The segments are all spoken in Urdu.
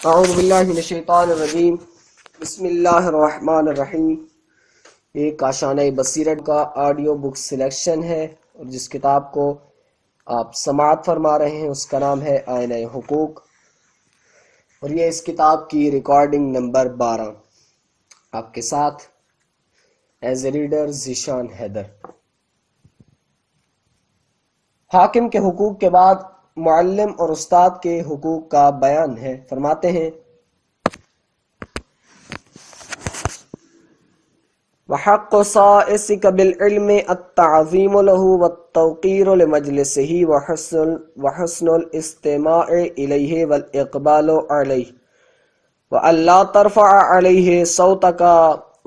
اعوذ باللہ من الشیطان الرجیم، بسم اللہ الرحمن الرحیم۔ یہ کاشانہ بصیرت کا آڈیو بک سلیکشن ہے، اور جس کتاب کو آپ سماعت فرما رہے ہیں اس کا نام ہے آئینہ حقوق، اور یہ اس کتاب کی ریکارڈنگ نمبر 12۔ آپ کے ساتھ as a reader Zeeshan Haider. حاکم کے حقوق کے بعد معلم اور استاد کے حقوق کا بیان ہے۔ فرماتے ہیں وحق صائصك بالعلم التعظيم له والتوقير لمجلسه وحسن الاستماع إليه والإقبال عليه وأن لا ترفع عليه صوتك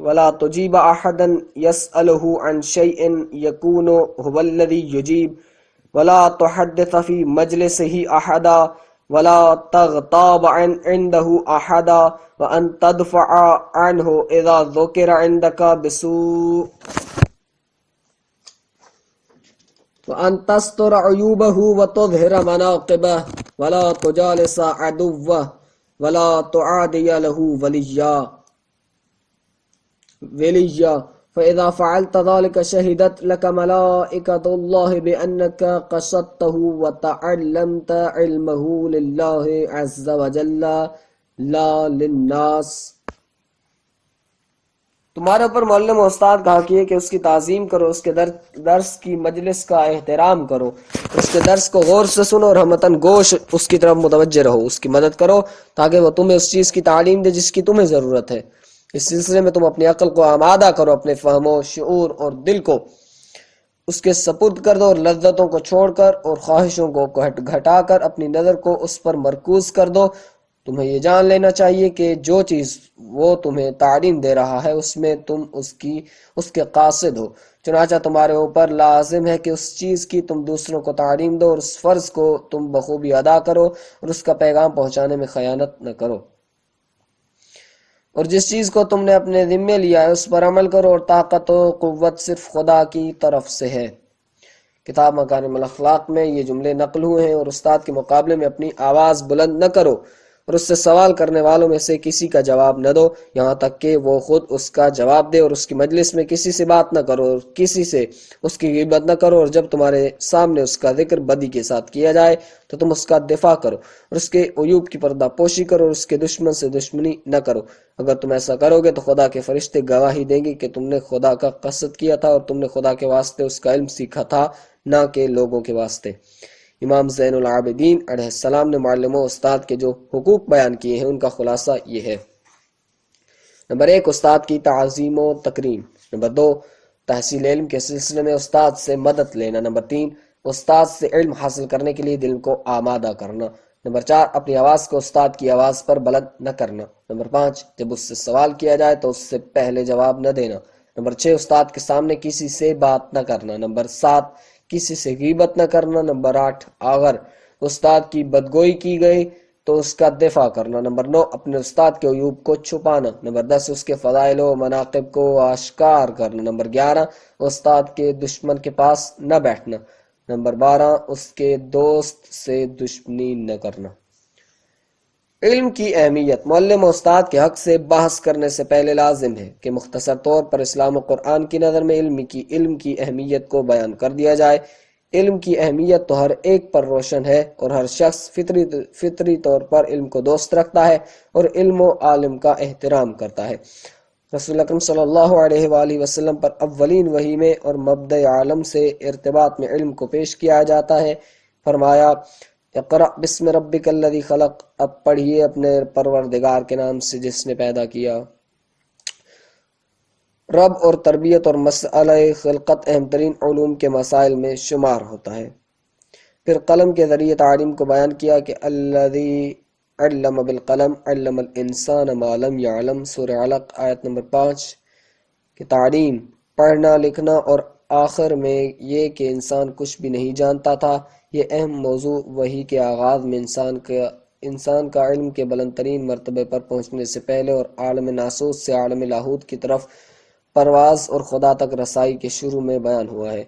ولا تجيب أحدا يسأله عن شيء يكون هو الذي يجيب ولا تحدث في مجلسه أحدا ولا تغتاب عنده أحدا وأن تدفع عنه إذا ذكر عندك بسوء وأن تستر عيوبه وتظهر مناقبه ولا تجالس عدوه ولا تعادي له وليا فإذا فعلت ذلك شهدت لك ملائكة الله بأنك قصدته وتعلمت علمه لله عز وجل لا للناس۔ تمہارے اوپر معلم و استاد کا حق یہ کہ اس کی تعظیم کرو، اس کے درس کی مجلس کا احترام کرو، اس کے درس کو غور سے سنو اور ہمتن گوش اس کی طرف متوجہ رہو، اس کی مدد کرو تاکہ وہ تمہیں اس چیز کی تعلیم دے جس کی تمہیں ضرورت ہے۔ اس سلسلے میں تم اپنی عقل کو آمادہ کرو، اپنے فہم و شعور اور دل کو اس کے سپرد کر دو، اور لذتوں کو چھوڑ کر اور خواہشوں کو گھٹا کر اپنی نظر کو اس پر مرکوز کر دو۔ تمہیں یہ جان لینا چاہیے کہ جو چیز وہ تمہیں تعلیم دے رہا ہے اس میں تم اس کے قاصد ہو، چنانچہ تمہارے اوپر لازم ہے کہ اس چیز کی تم دوسروں کو تعلیم دو، اور اس فرض کو تم بخوبی ادا کرو اور اس کا پیغام پہنچانے میں خیانت نہ کرو، اور جس چیز کو تم نے اپنے ذمے لیا ہے اس پر عمل کرو، اور طاقت و قوت صرف خدا کی طرف سے ہے۔ کتاب مکارم الاخلاق میں یہ جملے نقل ہوئے ہیں۔ اور استاد کے مقابلے میں اپنی آواز بلند نہ کرو، اور اس سے سوال کرنے والوں میں سے کسی کا جواب نہ دو یہاں تک کہ وہ خود اس کا جواب دے، اور اس کی مجلس میں کسی سے بات نہ کرو اور کسی سے اس کی غیبت نہ کرو، اور جب تمہارے سامنے اس کا ذکر بدی کے ساتھ کیا جائے تو تم اس کا دفاع کرو، اور اس کے عیوب کی پردہ پوشی کرو، اور اس کے دشمن سے دشمنی نہ کرو۔ اگر تم ایسا کرو گے تو خدا کے فرشتے گواہی دیں گے کہ تم نے خدا کا قصد کیا تھا، اور تم نے خدا کے واسطے اس کا علم سیکھا تھا، نہ کہ لوگوں کے واسطے۔ امام زین العابدین علیہ السلام نے معلم و استاد کے جو حقوق بیان کیے ہیں ان کا خلاصہ یہ ہے۔ نمبر 1، استاد کی تعظیم و تکریم۔ نمبر 2، تحصیل علم کے سلسلے میں استاد سے مدد لینا۔ نمبر 3، استاد سے علم حاصل کرنے کے لیے دل کو آمادہ کرنا۔ نمبر 4، اپنی آواز کو استاد کی آواز پر بلند نہ کرنا۔ نمبر 5، جب اس سے سوال کیا جائے تو اس سے پہلے جواب نہ دینا۔ نمبر 6، استاد کے سامنے کسی سے بات نہ کرنا۔ نمبر 7، کسی سے غیبت نہ کرنا۔ نمبر 8، اگر استاد کی بدگوئی کی گئی تو اس کا دفاع کرنا۔ نمبر 9، اپنے استاد کے عیوب کو چھپانا۔ نمبر 10، اس کے فضائل و مناقب کو آشکار کرنا۔ نمبر 11، استاد کے دشمن کے پاس نہ بیٹھنا۔ نمبر 12، اس کے دوست سے دشمنی نہ کرنا۔ علم کی اہمیت۔ معلم و استاد کے حق سے بحث کرنے سے پہلے لازم ہے کہ مختصر طور پر اسلام و قرآن کی نظر میں علم کی اہمیت کو بیان کر دیا جائے۔ علم کی اہمیت تو ہر ایک پر روشن ہے، اور ہر شخص فطری طور پر علم کو دوست رکھتا ہے اور علم و عالم کا احترام کرتا ہے۔ رسول اکرم صلی اللہ علیہ وآلہ وسلم پر اولین وحی میں اور مبدأ عالم سے ارتباط میں علم کو پیش کیا جاتا ہے۔ فرمایا اقرأ بسم ربک الذی خلق، اب پڑھیے اپنے پروردگار کے نام سے جس نے پیدا کیا۔ رب اور تربیت اور مسئلہ خلقت اہم ترین علوم کے مسائل میں شمار ہوتا ہے۔ پھر قلم کے ذریعے تعلیم کو بیان کیا کہ الذی علم بالقلم علم الانسان ما لم یعلم، سورہ علق آیت نمبر 5 کہ تعلیم، پڑھنا لکھنا، اور آخر میں یہ کہ انسان کچھ بھی نہیں جانتا تھا۔ یہ اہم موضوع وحی کے آغاز میں انسان کا علم کے بلند ترین مرتبے پر پہنچنے سے پہلے اور عالم ناسوت سے عالم لاہوت کی طرف پرواز اور خدا تک رسائی کے شروع میں بیان ہوا ہے۔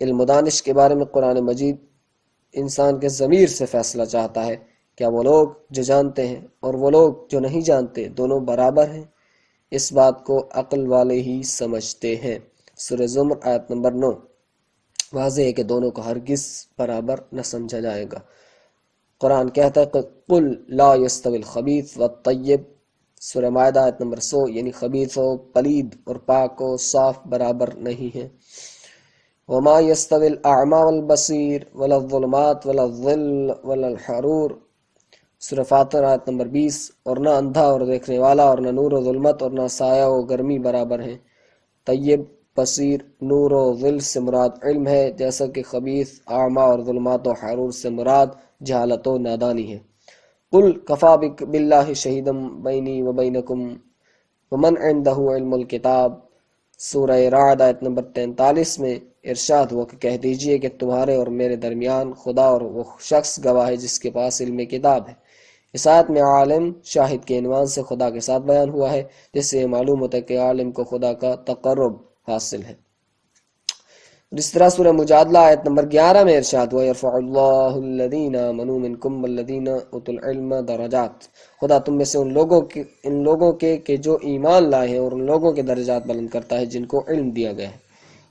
علم و دانش کے بارے میں قرآن مجید انسان کے ضمیر سے فیصلہ چاہتا ہے کیا وہ لوگ جو جانتے ہیں اور وہ لوگ جو نہیں جانتے دونوں برابر ہیں؟ اس بات کو عقل والے ہی سمجھتے ہیں۔ سورہ زمر آیت نمبر 9۔ واضح ہے کہ دونوں کو ہرگز برابر نہ سمجھا جائے گا۔ قرآن کہتا ہے کہ قل لا يستوی الخبیث والطیب، سورہ مائدہ آیت نمبر 100، یعنی خبیث و پلید اور پاک و صاف برابر نہیں ہیں۔ وما يستوی الاعمی والبصیر ولا الظلمات ولا الظل ولا الحرور، سورہ فاطر آیت نمبر 20، اور نہ اندھا اور دیکھنے والا اور نہ نور و ظلمت اور نہ سایہ و گرمی برابر ہیں۔ طیب، بصیر، نور و ظل سے مراد علم ہے، جیسا کہ خبیث، اعمیٰ اور ظلمات و حرور سے مراد جہالت و نادانی ہے۔ قل کفا باللہ شہیدا بینی و بینکم ومن عندہ علم الکتاب، سورہ رعد آیت نمبر 43 میں ارشاد ہوا کہ کہہ دیجئے کہ تمہارے اور میرے درمیان خدا اور وہ شخص گواہ ہے جس کے پاس علم کتاب ہے۔ اس آیت میں عالم شاہد کے عنوان سے خدا کے ساتھ بیان ہوا ہے، جس سے یہ معلوم ہوتا ہے کہ عالم کو خدا کا تقرب حاصل ہے۔ اس طرح سورہ مجادلہ آیت نمبر 11 میں ارشاد ہوا یرفع اللہ الذین آمنوا منکم والذین اوتوا العلم درجات، خدا تم میں سے ان لوگوں کے کہ جو ایمان لائے ہیں اور ان لوگوں کے درجات بلند کرتا ہے جن کو علم دیا گیا ہے۔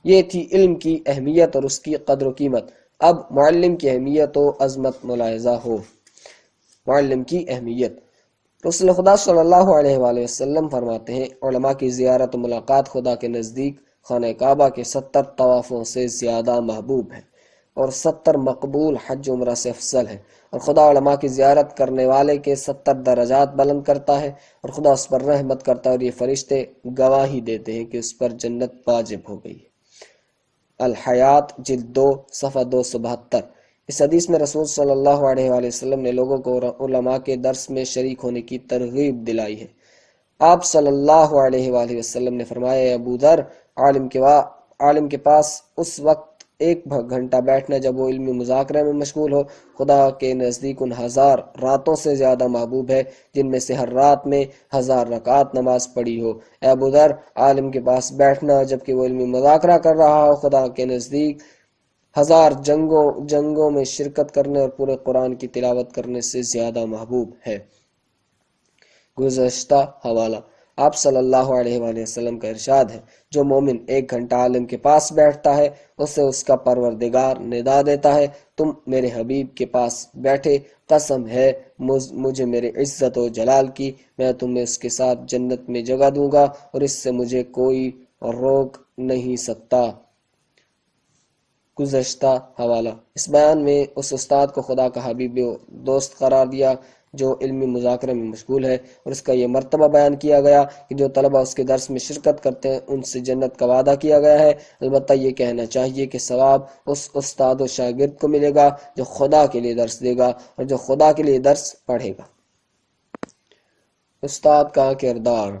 یہ تھی علم کی اہمیت اور اس کی قدر و قیمت۔ اب معلم کی اہمیت و عظمت ملاحظہ ہو۔ معلم کی اہمیت، رسول خدا صلی اللہ علیہ وآلہ وسلم فرماتے ہیں علماء کی زیارت و ملاقات خدا کے نزدیک خانہ کعبہ کے 70 طوافوں سے زیادہ محبوب ہے اور 70 مقبول حج عمرہ سے افضل ہے، اور خدا علماء کی زیارت کرنے والے کے 70 درجات بلند کرتا ہے اور خدا اس پر رحمت کرتا ہے، اور یہ فرشتے گواہی دیتے ہیں کہ اس پر جنت واجب ہو گئی ہے۔ الحیات جلد 2 صفحہ 272۔ اس حدیث میں رسول صلی اللہ علیہ وآلہ وسلم نے لوگوں کو علماء کے درس میں شریک ہونے کی ترغیب دلائی ہے۔ آپ صلی اللہ علیہ وآلہ وسلم نے فرمایا اے ابو ذر، عالم کے پاس اس وقت 1 گھنٹہ بیٹھنا جب وہ علمی مذاکرہ میں مشغول ہو خدا کے نزدیک ان 1000 راتوں سے زیادہ محبوب ہے جن میں سے ہر رات میں 1000 رکعت نماز پڑھی ہو۔ اے ابو ذر، عالم کے پاس بیٹھنا جبکہ وہ علمی مذاکرہ کر رہا ہو خدا کے نزدیک 1000 جنگوں میں شرکت کرنے اور پورے قرآن کی تلاوت کرنے سے زیادہ محبوب ہے۔ گزشتہ حوالہ، آپ صلی اللہ علیہ وآلہ وسلم کا ارشاد ہے جو مومن 1 گھنٹہ عالم کے پاس بیٹھتا ہے اسے اس کا پروردگار ندا دیتا ہے تم میرے حبیب کے پاس بیٹھے، قسم ہے مجھے میرے عزت و جلال کی، میں تمہیں اس کے ساتھ جنت میں جگہ دوں گا اور اس سے مجھے کوئی روک نہیں سکتا۔ گزشتہ حوالہ، اس بیان میں اس استاد کو خدا کا حبیب و دوست قرار دیا جو علمی مذاکرے میں مشغول ہے، اور اس کا یہ مرتبہ بیان کیا گیا کہ جو طلبہ اس کے درس میں شرکت کرتے ہیں ان سے جنت کا وعدہ کیا گیا ہے۔ البتہ یہ کہنا چاہیے کہ ثواب اس استاد و شاگرد کو ملے گا جو خدا کے لیے درس دے گا اور جو خدا کے لیے درس پڑھے گا۔ استاد کا کردار،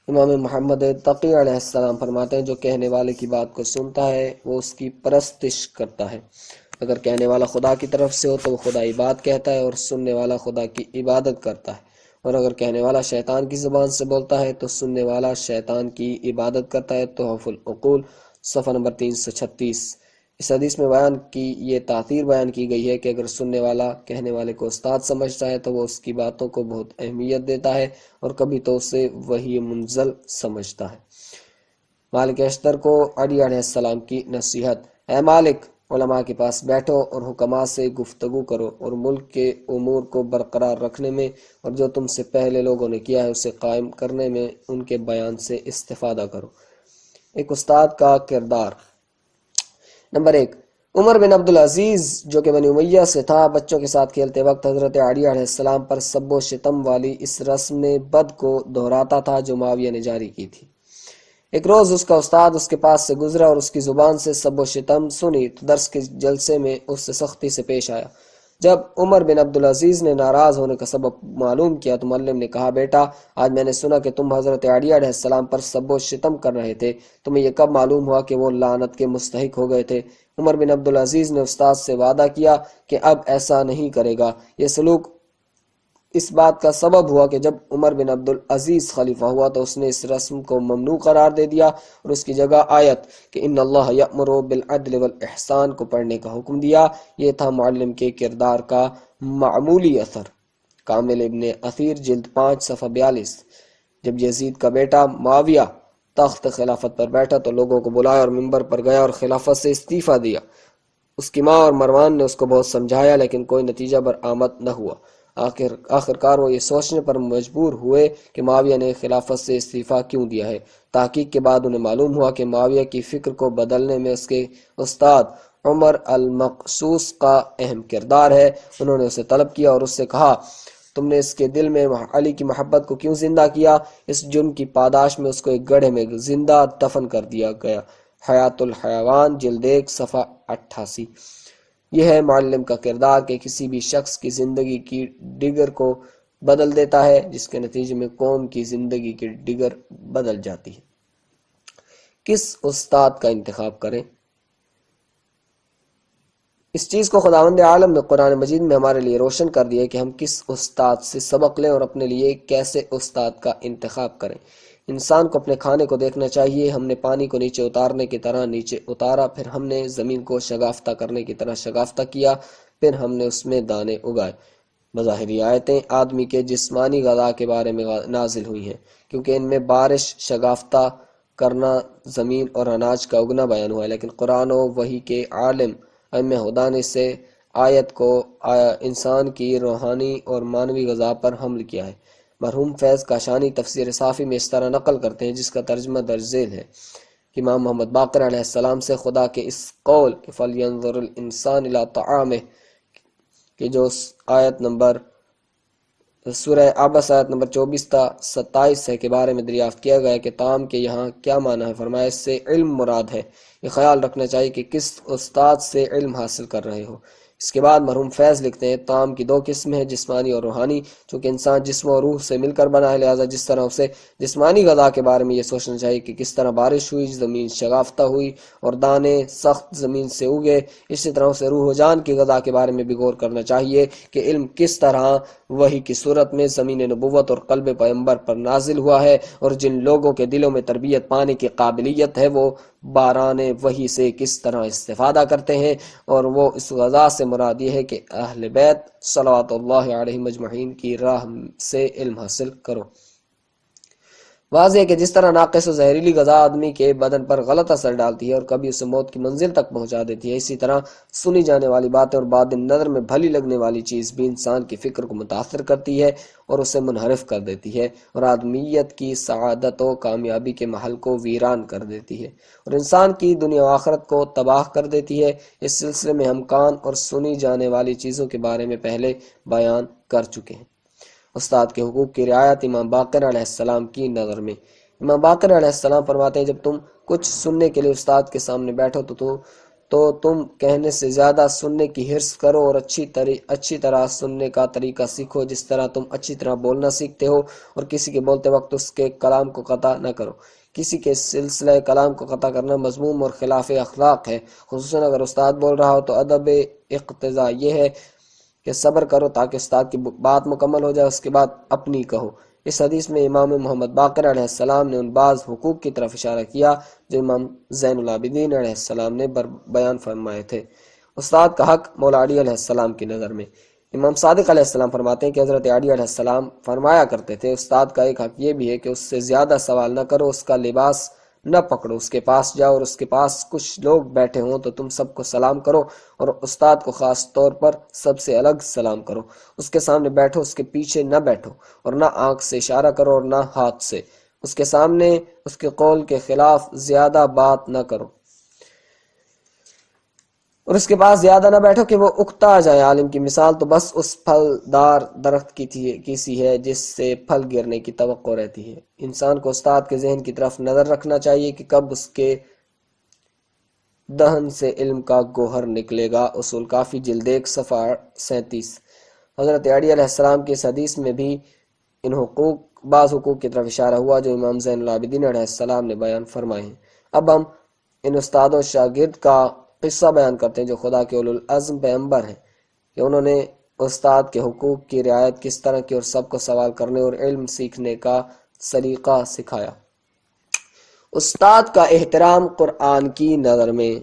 امام محمد تقی علیہ السلام فرماتے ہیں جو کہنے والے کی بات کو سنتا ہے وہ اس کی پرستش کرتا ہے۔ اگر کہنے والا خدا کی طرف سے ہو تو وہ خدائی بات کہتا ہے اور سننے والا خدا کی عبادت کرتا ہے، اور اگر کہنے والا شیطان کی زبان سے بولتا ہے تو سننے والا شیطان کی عبادت کرتا ہے۔ تحف العقول صفحہ نمبر 336۔ اس حدیث میں یہ تاثیر بیان کی گئی ہے کہ اگر سننے والا کہنے والے کو استاد سمجھتا ہے تو وہ اس کی باتوں کو بہت اہمیت دیتا ہے اور کبھی تو اسے وحی منزل سمجھتا ہے۔ مالک اشتر کو علی علیہ السلام کی نصیحت، اے مالک، علماء کے پاس بیٹھو اور حکماء سے گفتگو کرو اور ملک کے امور کو برقرار رکھنے میں اور جو تم سے پہلے لوگوں نے کیا ہے اسے قائم کرنے میں ان کے بیان سے استفادہ کرو۔ ایک استاد کا کردار۔ نمبر 1، عمر بن عبدالعزیز جو کہ بنی امیہ سے تھا، بچوں کے ساتھ کھیلتے وقت حضرت علی علیہ السلام پر سب و شتم والی اس رسم بد کو دہراتا تھا جو معاویہ نے جاری کی تھی۔ ایک روز اس کا استاد اس کے پاس سے گزرا اور اس کی زبان سے سب و شتم سنی تو درس کے جلسے میں اس سے سختی سے پیش آیا۔ جب عمر بن عبدالعزیز نے ناراض ہونے کا سبب معلوم کیا تو معلم نے کہا بیٹا، آج میں نے سنا کہ تم حضرت علی علیہ السلام پر سب و شتم کر رہے تھے، تمہیں یہ کب معلوم ہوا کہ وہ لعنت کے مستحق ہو گئے تھے؟ عمر بن عبدالعزیز نے استاد سے وعدہ کیا کہ اب ایسا نہیں کرے گا۔ یہ سلوک اس بات کا سبب ہوا کہ جب عمر بن عبدالعزیز خلیفہ ہوا تو اس نے اس رسم کو ممنوع قرار دے دیا اور اس کی جگہ آیت کہ ان اللہ یأمر بالعدل والاحسان کو پڑھنے کا حکم دیا۔ یہ تھا معلم کے کردار کا معمولی اثر۔ کامل ابن اثیر جلد 5 صفحہ 42۔ جب یزید کا بیٹا معاویہ تخت خلافت پر بیٹھا تو لوگوں کو بلایا اور منبر پر گیا اور خلافت سے استعفیٰ دیا۔ اس کی ماں اور مروان نے اس کو بہت سمجھایا لیکن کوئی نتیجہ برآمد نہ ہوا۔ آخرکار وہ یہ سوچنے پر مجبور ہوئے کہ معاویہ نے خلافت سے استعفیٰ کیوں دیا ہے۔ تحقیق کے بعد انہیں معلوم ہوا کہ معاویہ کی فکر کو بدلنے میں اس کے استاد عمر المقصوص کا اہم کردار ہے۔ انہوں نے اسے طلب کیا اور اس سے کہا، تم نے اس کے دل میں علی کی محبت کو کیوں زندہ کیا؟ اس جرم کی پاداش میں اس کو ایک گڑھے میں زندہ دفن کر دیا گیا۔ حیات الحیوان جلد 1 صفحہ 88۔ یہ ہے معلم کا کردار کہ کسی بھی شخص کی زندگی کی ڈگر کو بدل دیتا ہے، جس کے نتیجے میں قوم کی زندگی کی ڈگر بدل جاتی ہے۔ کس استاد کا انتخاب کریں؟ اس چیز کو خداوند عالم نے قرآن مجید میں ہمارے لیے روشن کر دیا ہے کہ ہم کس استاد سے سبق لیں اور اپنے لیے کیسے استاد کا انتخاب کریں۔ انسان کو اپنے کھانے کو دیکھنا چاہیے۔ ہم نے پانی کو نیچے اتارنے کی طرح نیچے اتارا، پھر ہم نے زمین کو شگافتہ کرنے کی طرح شگافتہ کیا، پھر ہم نے اس میں دانے اگائے۔ بظاہر یہ آیتیں آدمی کے جسمانی غذا کے بارے میں نازل ہوئی ہیں، کیونکہ ان میں بارش، شگافتہ کرنا، زمین اور اناج کا اگنا بیان ہوا ہے، لیکن قرآن و وحی کے عالم ائمہ ہدیٰ نے سے آیت کو انسان کی روحانی اور معنوی غذا پر حمل کیا ہے۔ مرحوم فیض کاشانی تفسیر صافی میں اس طرح نقل کرتے ہیں، جس کا ترجمہ درج ذیل ہے۔ امام محمد باقر علیہ السلام سے خدا کے اس قول کہ فَلْيَنظُرِ الْإِنسَانُ إِلَىٰ طَعَامِهِ کہ جو آیت نمبر سورہ عبس آیت نمبر 24 تا 27 ہے کے بارے میں دریافت کیا گیا کہ طعام کے یہاں کیا معنی ہے، فرمایا اس سے علم مراد ہے۔ یہ خیال رکھنا چاہیے کہ کس استاد سے علم حاصل کر رہے ہو۔ اس کے بعد مرحوم فیض لکھتے ہیں، طعام کی 2 قسم ہیں، جسمانی اور روحانی۔ چونکہ انسان جسم و روح سے مل کر بنا ہے، لہذا جس طرح اسے جسمانی غذا کے بارے میں یہ سوچنا چاہیے کہ کس طرح بارش ہوئی، زمین شگافتہ ہوئی اور دانے سخت زمین سے اگے، اسی طرح اسے روح و جان کی غذا کے بارے میں بھی غور کرنا چاہیے کہ علم کس طرح وحی کی صورت میں زمین نبوت اور قلب پیغمبر پر نازل ہوا ہے، اور جن لوگوں کے دلوں میں تربیت پانے کی قابلیت ہے وہ باران وحی سے کس طرح استفادہ کرتے ہیں، اور وہ اس غذا سے مراد یہ ہے کہ اہل بیت صلوات اللہ علیہم اجمعین کی راہ سے علم حاصل کرو۔ واضح ہے کہ جس طرح ناقص و زہریلی غذا آدمی کے بدن پر غلط اثر ڈالتی ہے اور کبھی اسے موت کی منزل تک پہنچا دیتی ہے، اسی طرح سنی جانے والی باتیں اور بعد نظر میں بھلی لگنے والی چیز بھی انسان کی فکر کو متاثر کرتی ہے اور اسے منحرف کر دیتی ہے، اور آدمیت کی سعادت و کامیابی کے محل کو ویران کر دیتی ہے اور انسان کی دنیا و آخرت کو تباہ کر دیتی ہے۔ اس سلسلے میں ہم کان اور سنی جانے والی چیزوں کے بارے میں پہلے بیان کر چکے ہیں۔ استاد کے حقوق کی رعایت امام باقر علیہ السلام کی نظر میں۔ امام باقر علیہ السلام فرماتے ہیں، جب تم کچھ سننے کے لیے استاد کے سامنے بیٹھو تو تم کہنے سے زیادہ سننے کی حرص کرو اور اچھی طرح سننے کا طریقہ سیکھو، جس طرح تم اچھی طرح بولنا سیکھتے ہو، اور کسی کے بولتے وقت اس کے کلام کو قطع نہ کرو۔ کسی کے سلسلہ کلام کو قطع کرنا مذموم اور خلاف اخلاق ہے، خصوصاً اگر استاد بول رہا ہو تو ادب اقتضا یہ ہے کہ صبر کرو تاکہ استاد کی بات مکمل ہو جائے، اس کے بعد اپنی کہو۔ اس حدیث میں امام محمد باقر علیہ السلام نے ان بعض حقوق کی طرف اشارہ کیا جو امام زین العابدین علیہ السلام نے بیان فرمائے تھے۔ استاد کا حق مولا علی علیہ السلام کی نظر میں۔ امام صادق علیہ السلام فرماتے ہیں کہ حضرت علی علیہ السلام فرمایا کرتے تھے، استاد کا ایک حق یہ بھی ہے کہ اس سے زیادہ سوال نہ کرو، اس کا لباس نہ پکڑو، اس کے پاس جاؤ اور اس کے پاس کچھ لوگ بیٹھے ہوں تو تم سب کو سلام کرو، اور استاد کو خاص طور پر سب سے الگ سلام کرو۔ اس کے سامنے بیٹھو، اس کے پیچھے نہ بیٹھو، اور نہ آنکھ سے اشارہ کرو اور نہ ہاتھ سے۔ اس کے سامنے اس کے قول کے خلاف زیادہ بات نہ کرو، اور اس کے پاس زیادہ نہ بیٹھو کہ وہ اکتا جائے۔ عالم کی مثال تو بس اس پھل دار درخت کی سی ہے جس سے پھل گرنے کی توقع رہتی ہے۔ انسان کو استاد کے ذہن کی طرف نظر رکھنا چاہیے کہ کب اس کے دہن سے علم کا گوہر نکلے گا۔ اصول کافی جلد 1 صفحہ 37۔ حضرت علی علیہ السلام کی اس حدیث میں بھی ان بعض حقوق کی طرف اشارہ ہوا جو امام زین العابدین علیہ السلام نے بیان فرمائے ہیں۔ اب ہم ان استاد و شاگرد کا قصہ بیان کرتے ہیں جو خدا کے اولو العزم پیغمبر ہیں، کہ انہوں نے استاد کے حقوق کی رعایت کس طرح کی اور سب کو سوال کرنے اور علم سیکھنے کا سلیقہ سکھایا۔ استاد کا احترام قرآن کی نظر میں۔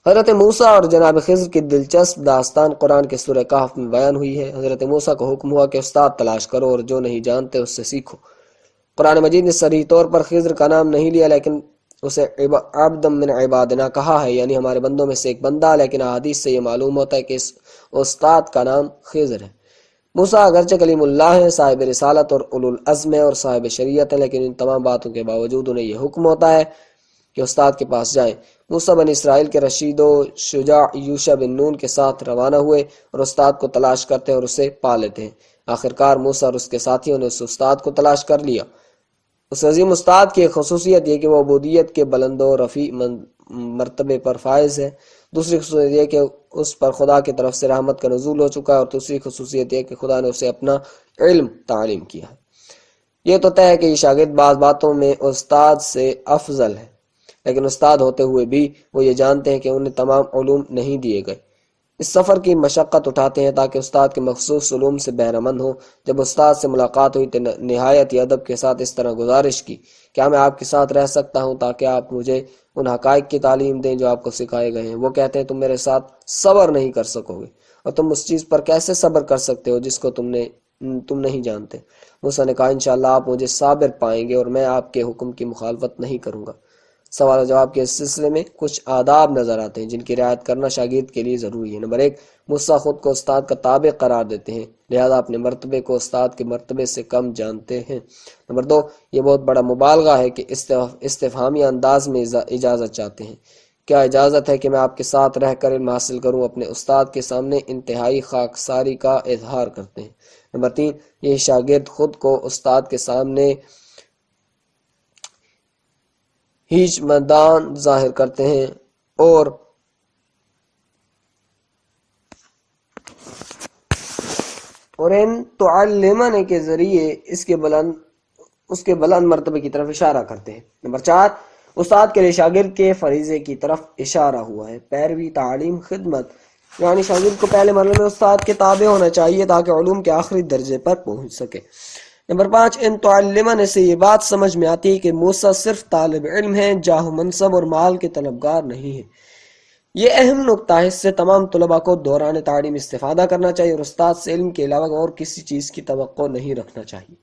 حضرت موسیٰ اور جناب خضر کی دلچسپ داستان قرآن کے سورہ کہف میں بیان ہوئی ہے۔ حضرت موسیٰ کو حکم ہوا کہ استاد تلاش کرو اور جو نہیں جانتے اس سے سیکھو۔ قرآن مجید نے صریح طور پر خضر کا نام نہیں لیا، لیکن اسے عبد من عبادنا کہا ہے، یعنی ہمارے بندوں میں سے ایک بندہ، لیکن احادیث سے یہ معلوم ہوتا ہے کہ اس استاد کا نام خضر ہے۔ موسیٰ اگرچہ کلیم اللہ ہیں، صاحب رسالت اور اولو العزم اور صاحب شریعت ہیں، لیکن ان تمام باتوں کے باوجود انہیں یہ حکم ہوتا ہے کہ استاد کے پاس جائیں۔ موسیٰ بنی اسرائیل کے رشید و شجاع یوشع بن نون کے ساتھ روانہ ہوئے اور استاد کو تلاش کرتے ہیں اور اسے پا لیتے ہیں۔ آخرکار موسیٰ اور اس کے ساتھیوں نے اس استاد کو تلاش کر لیا۔ اس عظیم استاد کی ایک خصوصیت یہ کہ وہ عبودیت کے بلند و رفیع مرتبے پر فائز ہے۔ دوسری خصوصیت یہ کہ اس پر خدا کی طرف سے رحمت کا نزول ہو چکا ہے، اور دوسری خصوصیت یہ کہ خدا نے اسے اپنا علم تعلیم کیا ہے۔ یہ تو طے ہے کہ یہ شاگرد بعض باتوں میں استاد سے افضل ہے، لیکن استاد ہوتے ہوئے بھی وہ یہ جانتے ہیں کہ انہیں تمام علوم نہیں دیے گئے۔ اس سفر کی مشقت اٹھاتے ہیں تاکہ استاد کے مخصوص علوم سے بہرہ مند ہوں۔ جب استاد سے ملاقات ہوئی تو نہایت ہی ادب کے ساتھ اس طرح گزارش کی، کیا میں آپ کے ساتھ رہ سکتا ہوں تاکہ آپ مجھے ان حقائق کی تعلیم دیں جو آپ کو سکھائے گئے ہیں؟ وہ کہتے ہیں تم میرے ساتھ صبر نہیں کر سکو گے، اور تم اس چیز پر کیسے صبر کر سکتے ہو جس کو تم نہیں جانتے؟ موسیٰ نے کہا انشاءاللہ آپ مجھے صابر پائیں گے اور میں آپ کے حکم کی مخالفت نہیں کروں گا۔ سوال و جواب کے اس سلسلے میں کچھ آداب نظر آتے ہیں جن کی رعایت کرنا شاگرد کے لیے ضروری ہے۔ نمبر 1، موسیٰ خود کو استاد کا تابع قرار دیتے ہیں، لہذا اپنے مرتبے کو استاد کے مرتبے سے کم جانتے ہیں۔ نمبر 2، یہ بہت بڑا مبالغہ ہے کہ استفہامی انداز میں اجازت چاہتے ہیں، کیا اجازت ہے کہ میں آپ کے ساتھ رہ کر علم حاصل کروں؟ اپنے استاد کے سامنے انتہائی خاکساری کا اظہار کرتے ہیں۔ نمبر 3، یہ شاگرد خود کو استاد کے سامنے ہیچ مدان ظاہر کرتے ہیں اور ان تعلمنے کے ذریعے اس کے بلند مرتبے کی طرف اشارہ کرتے ہیں۔ نمبر 4، استاد کے لیے شاگرد کے فریضے کی طرف اشارہ ہوا ہے، پیروی، تعلیم، خدمت، یعنی شاگرد کو پہلے مرحلے میں استاد کے تابع ہونا چاہیے تاکہ علوم کے آخری درجے پر پہنچ سکے۔ نمبر 5، ان تعلمنے سے یہ بات سمجھ میں آتی ہے کہ موسیٰ صرف طالب علم ہیں، جاہ و منصب اور مال کے طلبگار نہیں ہیں۔ یہ اہم نکتہ ہے، اس سے تمام طلباء کو دوران تعلیم استفادہ کرنا چاہیے اور استاد سے علم کے علاوہ اور کسی چیز کی توقع نہیں رکھنا چاہیے۔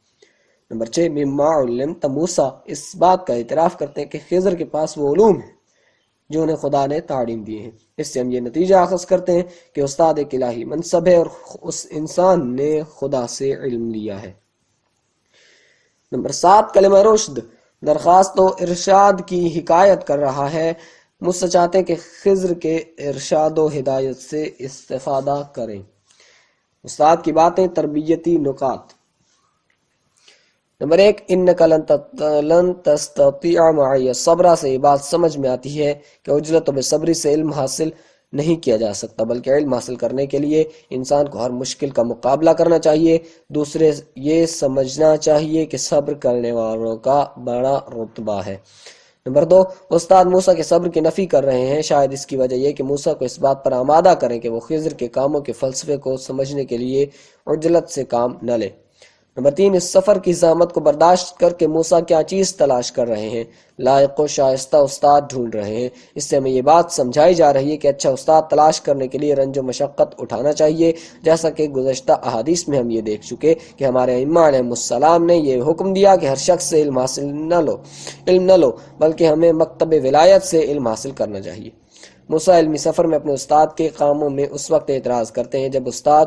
نمبر 6، مما علمت موسیٰ، اس بات کا اعتراف کرتے ہیں کہ خضر کے پاس وہ علوم ہیں جو انہیں خدا نے تعلیم دیے ہیں۔ اس سے ہم یہ نتیجہ اخذ کرتے ہیں کہ استاد ایک الہی منصب ہے اور اس انسان نے خدا سے علم لیا ہے۔ نمبر 7، کلمہ رشد درخواست و ارشاد کی حکایت کر رہا ہے۔ موسیٰ چاہتے ہیں کہ خضر کے ارشاد و ہدایت سے استفادہ کریں۔ استاد کی باتیں، تربیتی نکات۔ نمبر 1، انک لن تستطیع معی صبرا سے یہ بات سمجھ میں آتی ہے کہ عجلت و بے صبری سے علم حاصل نہیں کیا جا سکتا، بلکہ علم حاصل کرنے کے لیے انسان کو ہر مشکل کا مقابلہ کرنا چاہیے۔ دوسرے یہ سمجھنا چاہیے کہ صبر کرنے والوں کا بڑا رتبہ ہے۔ نمبر 2، استاد موسیٰ کے صبر کی نفی کر رہے ہیں، شاید اس کی وجہ یہ کہ موسیٰ کو اس بات پر آمادہ کریں کہ وہ خضر کے کاموں کے فلسفے کو سمجھنے کے لیے عجلت سے کام نہ لے۔ نمبر 3، اس سفر کی زحمت کو برداشت کر کے موسیٰ کیا چیز تلاش کر رہے ہیں؟ لائق و شائستہ استاد ڈھونڈ رہے ہیں۔ اس سے ہمیں یہ بات سمجھائی جا رہی ہے کہ اچھا استاد تلاش کرنے کے لیے رنج و مشقت اٹھانا چاہیے، جیسا کہ گزشتہ احادیث میں ہم یہ دیکھ چکے کہ ہمارے ائمہ علیہم السلام نے یہ حکم دیا کہ ہر شخص سے علم نہ لو بلکہ ہمیں مکتب ولایت سے علم حاصل کرنا چاہیے۔ موسیٰ علمی سفر میں اپنے استاد کے کاموں میں اس وقت اعتراض کرتے ہیں جب استاد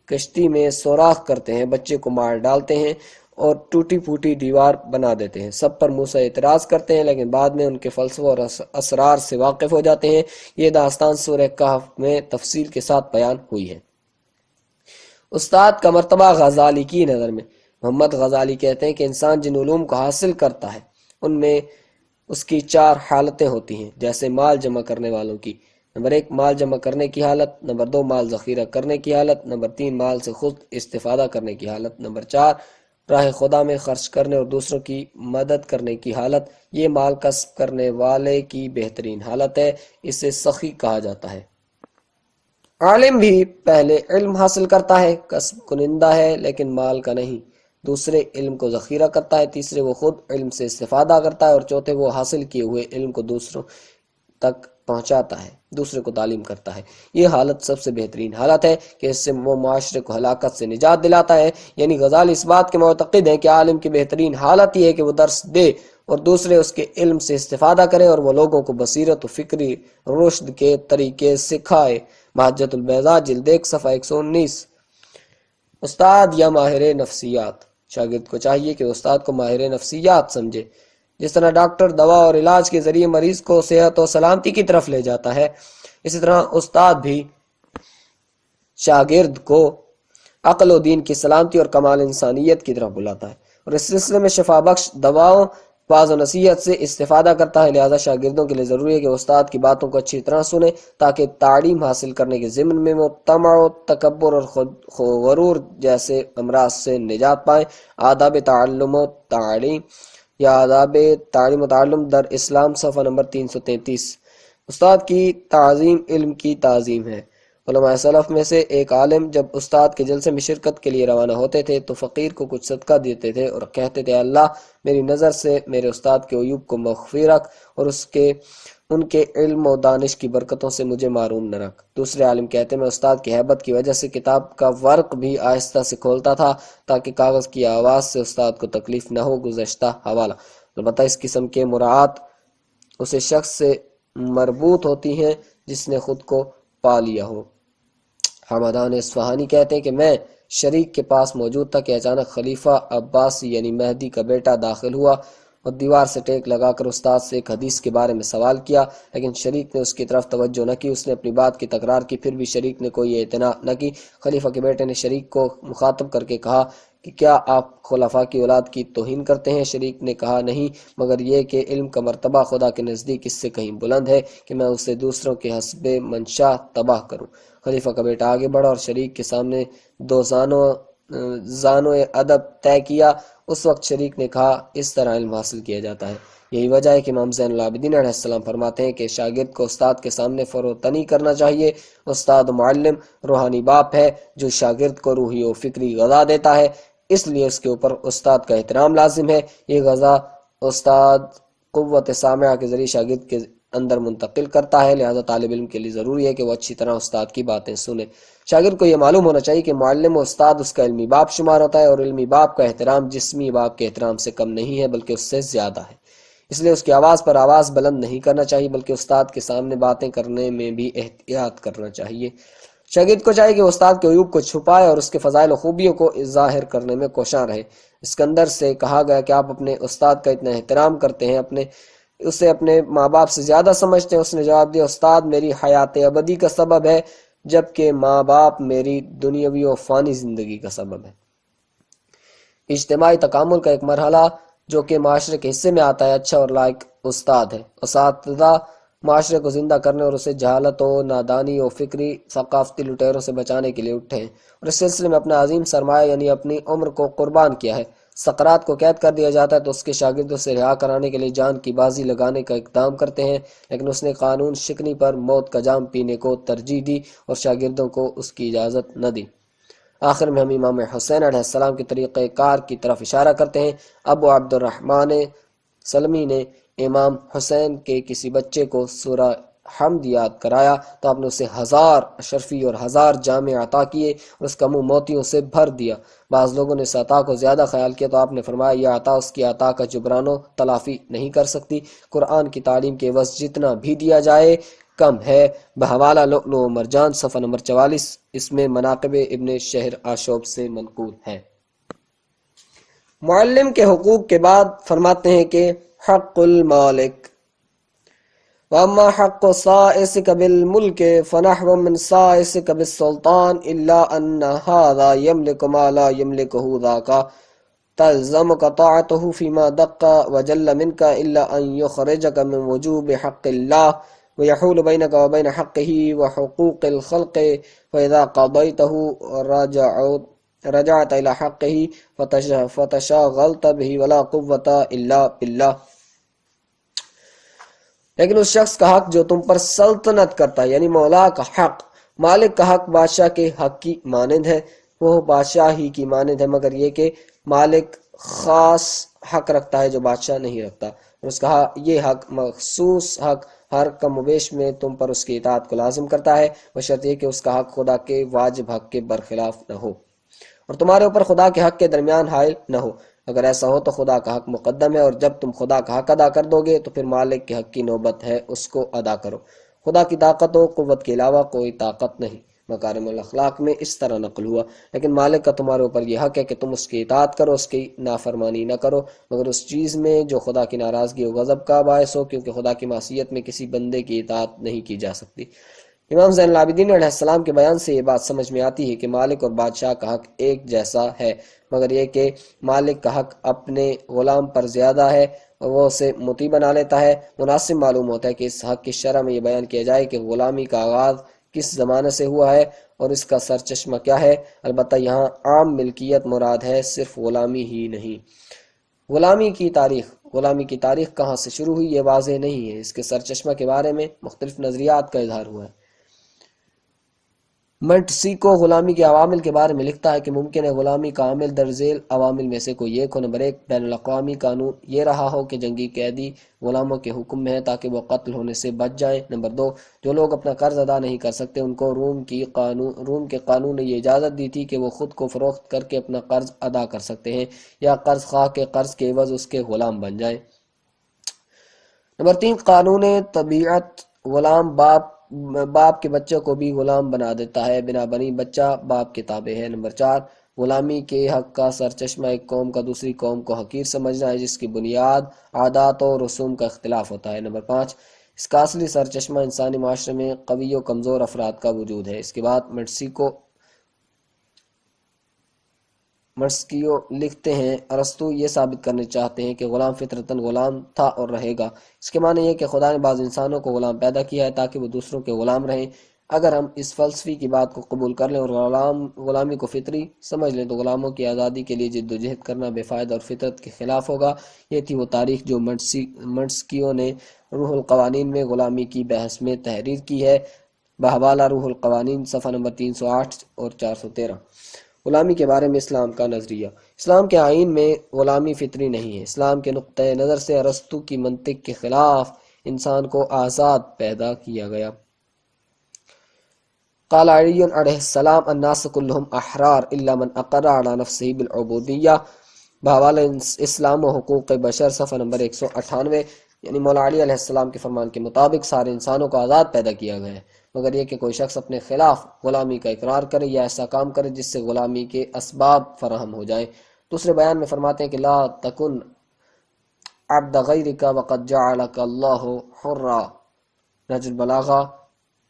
کشتی میں سوراخ کرتے ہیں، بچے کو مار ڈالتے ہیں اور ٹوٹی پھوٹی دیوار بنا دیتے ہیں۔ سب پر موسیٰ اعتراض کرتے ہیں، لیکن بعد میں ان کے فلسفوں اور اسرار سے واقف ہو جاتے ہیں۔ یہ داستان سورہ کہف میں تفصیل کے ساتھ بیان ہوئی ہے۔ استاد کا مرتبہ غزالی کی نظر میں، محمد غزالی کہتے ہیں کہ انسان جن علوم کو حاصل کرتا ہے ان میں اس کی 4 حالتیں ہوتی ہیں، جیسے مال جمع کرنے والوں کی۔ نمبر 1، مال جمع کرنے کی حالت۔ نمبر 2، مال ذخیرہ کرنے کی حالت۔ نمبر 3، مال سے خود استفادہ کرنے کی حالت۔ نمبر 4، راہ خدا میں خرچ کرنے اور دوسروں کی مدد کرنے کی حالت۔ یہ مال کسب کرنے والے کی بہترین حالت ہے، اسے سخی کہا جاتا ہے۔ عالم بھی پہلے علم حاصل کرتا ہے، کسب کنندہ ہے لیکن مال کا نہیں۔ دوسرے علم کو ذخیرہ کرتا ہے، تیسرے وہ خود علم سے استفادہ کرتا ہے، اور چوتھے وہ حاصل کیے ہوئے علم کو دوسروں تک پہنچاتا ہے، دوسرے کو تعلیم کرتا ہے۔ یہ حالت سب سے بہترین حالت ہے کہ اس سے وہ معاشرے کو ہلاکت سے نجات دلاتا ہے۔ یعنی غزالی اس بات کے معتقد ہیں کہ عالم کی بہترین حالت یہ ہے کہ وہ درس دے اور دوسرے اس کے علم سے استفادہ کرے اور وہ لوگوں کو بصیرت و فکری رشد کے طریقے سکھائے۔ محجت البیضاء جلد 1 صفحہ 119۔ استاد یا ماہر نفسیات۔ شاگرد کو چاہیے کہ استاد کو ماہر نفسیات سمجھے۔ جس طرح ڈاکٹر دوا اور علاج کے ذریعے مریض کو صحت و سلامتی کی طرف لے جاتا ہے، اسی طرح استاد بھی شاگرد کو عقل و دین کی سلامتی اور کمال انسانیت کی طرف بلاتا ہے اور اس سلسلے میں شفا بخش دواؤں، واعظ و نصیحت سے استفادہ کرتا ہے۔ لہذا شاگردوں کے لیے ضروری ہے کہ استاد کی باتوں کو اچھی طرح سنیں تاکہ تعلیم حاصل کرنے کے ضمن میں وہ طمع و تکبر اور خود غرور جیسے امراض سے نجات پائیں۔ آداب تعلم و تعلیم یا آداب تعلیم و تعلم در اسلام صفحہ نمبر 333۔ استاد کی تعظیم علم کی تعظیم ہے۔ علماء سلف میں سے ایک عالم جب استاد کے جلسے میں شرکت کے لیے روانہ ہوتے تھے تو فقیر کو کچھ صدقہ دیتے تھے اور کہتے تھے، اللہ میری نظر سے میرے استاد کے عیوب کو مخفی رکھ اور ان کے علم و دانش کی برکتوں سے مجھے معروم نہ رکھ۔ دوسرے عالم کہتے ہیں، میں استاد کی ہیبت کی وجہ سے کتاب کا ورق بھی آہستہ سے کھولتا تھا تاکہ کاغذ کی آواز سے استاد کو تکلیف نہ ہو۔ گزشتہ حوالہ۔ البتہ اس قسم کے مراعات اسے شخص سے مربوط ہوتی ہیں جس نے خود کو پا لیا ہو۔ حمدان اصفہانی کہتے ہیں کہ میں شریک کے پاس موجود تھا کہ اچانک خلیفہ عباسی یعنی مہدی کا بیٹا داخل ہوا اور دیوار سے ٹیک لگا کر استاد سے ایک حدیث کے بارے میں سوال کیا، لیکن شریک نے اس کی طرف توجہ نہ کی۔ اس نے اپنی بات کی تکرار کی، پھر بھی شریک نے کوئی اعتنا نہ کی۔ خلیفہ کے بیٹے نے شریک کو مخاطب کر کے کہا کہ کیا آپ خلفاء کی اولاد کی توہین کرتے ہیں؟ شریک نے کہا نہیں، مگر یہ کہ علم کا مرتبہ خدا کے نزدیک اس سے کہیں بلند ہے کہ میں اسے دوسروں کے حسب منشا تباہ کروں۔ خلیفہ کا بیٹا آگے بڑھا اور شریک کے سامنے دو زانو ادب طے کیا۔ اس وقت شریک نے کہا، اس طرح علم حاصل کیا جاتا ہے۔ یہی وجہ ہے کہ امام زین العابدین علیہ السلام فرماتے ہیں کہ شاگرد کو استاد کے سامنے فروتنی کرنا چاہیے۔ استاد معلم روحانی باپ ہے جو شاگرد کو روحی و فکری غذا دیتا ہے، اس لیے اس کے اوپر استاد کا احترام لازم ہے۔ یہ غذا استاد قوت سامعہ کے ذریعے شاگرد کے اندر منتقل کرتا ہے، لہذا طالب علم کے لیے ضروری ہے کہ وہ اچھی طرح استاد کی باتیں سنے۔ شاگرد کو یہ معلوم ہونا چاہیے کہ معلم و استاد اس کا علمی باپ شمار ہوتا ہے اور علمی باپ کا احترام جسمی باپ کے احترام سے کم نہیں ہے بلکہ اس سے زیادہ ہے۔ اس لیے اس کی آواز پر آواز بلند نہیں کرنا چاہیے بلکہ استاد کے سامنے باتیں کرنے میں بھی احتیاط کرنا چاہیے۔ شاگرد کو چاہیے کہ وہ استاد کے عیوب کو چھپائے اور اس کے فضائل و خوبیوں کو ظاہر کرنے میں کوشاں رہے۔ اسکندر سے کہا گیا کہ آپ اپنے استاد کا اتنا احترام کرتے ہیں، اسے اپنے ماں باپ سے زیادہ سمجھتے ہیں۔ اس نے جواب دیا، استاد میری حیات ابدی کا سبب ہے جبکہ ماں باپ میری دنیاوی و فانی زندگی کا سبب ہے۔ اجتماعی تکامل کا ایک مرحلہ جو کہ معاشرے کے حصے میں آتا ہے، اچھا اور لائق استاد ہے۔ اساتذہ معاشرے کو زندہ کرنے اور اسے جہالت و نادانی و فکری ثقافتی لٹیروں سے بچانے کے لیے اٹھے ہیں اور اس سلسلے میں اپنا عظیم سرمایہ یعنی اپنی عمر کو قربان کیا ہے۔ سقراط کو قید کر دیا جاتا ہے تو اس کے شاگردوں سے رہا کرانے کے لیے جان کی بازی لگانے کا اقدام کرتے ہیں، لیکن اس نے قانون شکنی پر موت کا جام پینے کو ترجیح دی اور شاگردوں کو اس کی اجازت نہ دی۔ آخر میں ہم امام حسین علیہ السلام کے طریقہ کار کی طرف اشارہ کرتے ہیں۔ ابو عبد الرحمن سلمی نے امام حسین کے کسی بچے کو سورہ حمد یاد کرایا تو آپ نے اسے 1000 اشرفی اور 1000 جامع عطا کیے اور اس کا منہ موتیوں سے بھر دیا۔ بعض لوگوں نے اس عطا کو زیادہ خیال کیا تو آپ نے فرمایا، یہ عطا اس کی عطا کا جبران و تلافی نہیں کر سکتی۔ قرآن کی تعلیم کے عوض جتنا بھی دیا جائے کم ہے۔ بحوالہ لؤلؤ و مرجان صفحہ نمبر 44۔ اس میں مناقب ابن شہر آشوب سے منقول ہے۔ معلم کے حقوق کے بعد فرماتے ہیں کہ حق المالک وَأَمَّا حَقُّ صَائِصِكَ بِالْمُلْكِ فَنَحْوٌ مِّن صَائِصِكَ بِالسُّلْطَانِ إِلَّا أَنَّ هَذَا يَمْلِكُ مَا لَا يَمْلِكُهُ ذَاكَ تَلْزَمُكَ طَاعَتُهُ فِيمَا دَقَّ وَجَلَّ مِنْكَ إِلَّا أَن يُخْرِجَكَ مِنْ وُجُوبِ حَقِّ اللَّهِ وَيَحُولُ بَيْنَكَ وَبَيْنَ حَقِّهِ وَحُقُوقِ الْخَلْقِ فَإِذَا قَضَيْتَهُ رَجَعْتَ إِلَى حَقِّهِ فَتَشَاغَلْتَ بِهِ وَلَا قُوَّةَ إِلَّا بِاللَّهِ۔ لیکن اس شخص کا حق جو تم پر سلطنت کرتا ہے، یعنی مولا کا حق، مالک کا حق بادشاہ کے حق کی مانند ہے، وہ بادشاہ ہی کی مانند ہے، مگر یہ کہ مالک خاص حق رکھتا ہے جو بادشاہ نہیں رکھتا، اور اس کا یہ حق مخصوص حق ہر کم و بیش میں تم پر اس کی اطاعت کو لازم کرتا ہے، بشرط یہ کہ اس کا حق خدا کے واجب حق کے برخلاف نہ ہو اور تمہارے اوپر خدا کے حق کے درمیان حائل نہ ہو۔ اگر ایسا ہو تو خدا کا حق مقدم ہے، اور جب تم خدا کا حق ادا کر دو گے تو پھر مالک کے حق کی نوبت ہے، اس کو ادا کرو۔ خدا کی طاقت و قوت کے علاوہ کوئی طاقت نہیں۔ مکارم الاخلاق میں اس طرح نقل ہوا، لیکن مالک کا تمہارے اوپر یہ حق ہے کہ تم اس کی اطاعت کرو، اس کی نافرمانی نہ کرو، مگر اس چیز میں جو خدا کی ناراضگی و غضب کا باعث ہو، کیونکہ خدا کی معصیت میں کسی بندے کی اطاعت نہیں کی جا سکتی۔ امام زین العابدین علیہ السلام کے بیان سے یہ بات سمجھ میں آتی ہے کہ مالک اور بادشاہ کا حق ایک جیسا ہے، مگر یہ کہ مالک کا حق اپنے غلام پر زیادہ ہے اور وہ اسے مطیع بنا لیتا ہے۔ مناسب معلوم ہوتا ہے کہ اس حق کی شرح میں یہ بیان کیا جائے کہ غلامی کا آغاز کس زمانے سے ہوا ہے اور اس کا سرچشمہ کیا ہے۔ البتہ یہاں عام ملکیت مراد ہے، صرف غلامی ہی نہیں۔ غلامی کی تاریخ کہاں سے شروع ہوئی یہ واضح نہیں ہے، اس کے سرچشمہ کے بارے میں مختلف نظریات کا اظہار ہوا ہے۔ منٹسیکو غلامی کے عوامل کے بارے میں لکھتا ہے کہ ممکن ہے غلامی کا عامل درج ذیل عوامل میں سے کوئی ایک ہو۔ نمبر 1، بین الاقوامی قانون یہ رہا ہو کہ جنگی قیدی غلاموں کے حکم میں ہیں تاکہ وہ قتل ہونے سے بچ جائیں۔ نمبر 2، جو لوگ اپنا قرض ادا نہیں کر سکتے ان کو روم کے قانون نے یہ اجازت دی تھی کہ وہ خود کو فروخت کر کے اپنا قرض ادا کر سکتے ہیں یا قرض خواہ کے قرض کے عوض اس کے غلام بن جائیں۔ نمبر 3، قانون طبیعت غلام باپ کے بچوں کو بھی غلام بنا دیتا ہے، بنابراین بچہ باپ کے تابع ہے۔ نمبر 4، غلامی کے حق کا سرچشمہ ایک قوم کا دوسری قوم کو حقیر سمجھنا ہے جس کی بنیاد عادات و رسوم کا اختلاف ہوتا ہے۔ نمبر 5، اس کا اصلی سرچشمہ انسانی معاشرے میں قوی و کمزور افراد کا وجود ہے۔ اس کے بعد مرسکیو لکھتے ہیں، ارسطو یہ ثابت کرنے چاہتے ہیں کہ غلام فطرتاً غلام تھا اور رہے گا۔ اس کے معنی یہ کہ خدا نے بعض انسانوں کو غلام پیدا کیا ہے تاکہ وہ دوسروں کے غلام رہیں۔ اگر ہم اس فلسفی کی بات کو قبول کر لیں اور غلامی کو فطری سمجھ لیں تو غلاموں کی آزادی کے لیے جد و جہد کرنا بے فائدہ اور فطرت کے خلاف ہوگا۔ یہ تھی وہ تاریخ جو منٹسکیو نے روح القوانین میں غلامی کی بحث میں تحریر کی ہے۔ بحوالہ روح القوانین، صفحہ نمبر 308 اور 413۔ غلامی کے بارے میں اسلام کا نظریہ۔ اسلام کے آئین میں غلامی فطری نہیں ہے۔ اسلام کے نقطۂ نظر سے ارسطو کی منطق کے خلاف انسان کو آزاد پیدا کیا گیا۔ قال علی علیہ السلام الناس کلہم احرار الا من اقر علی نفسہ بالعبودیہ، بحوالہ اسلام و حقوق بشر، صفحہ نمبر 198۔ یعنی مولا علی علیہ السلام کے فرمان کے مطابق سارے انسانوں کو آزاد پیدا کیا گیا ہے، مگر یہ کہ کوئی شخص اپنے خلاف غلامی کا اقرار کرے یا ایسا کام کرے جس سے غلامی کے اسباب فراہم ہو جائیں۔ دوسرے بیان میں فرماتے ہیں کہ لا تکن عبد غیرک وقد جعلک اللہ حرا، نہج البلاغہ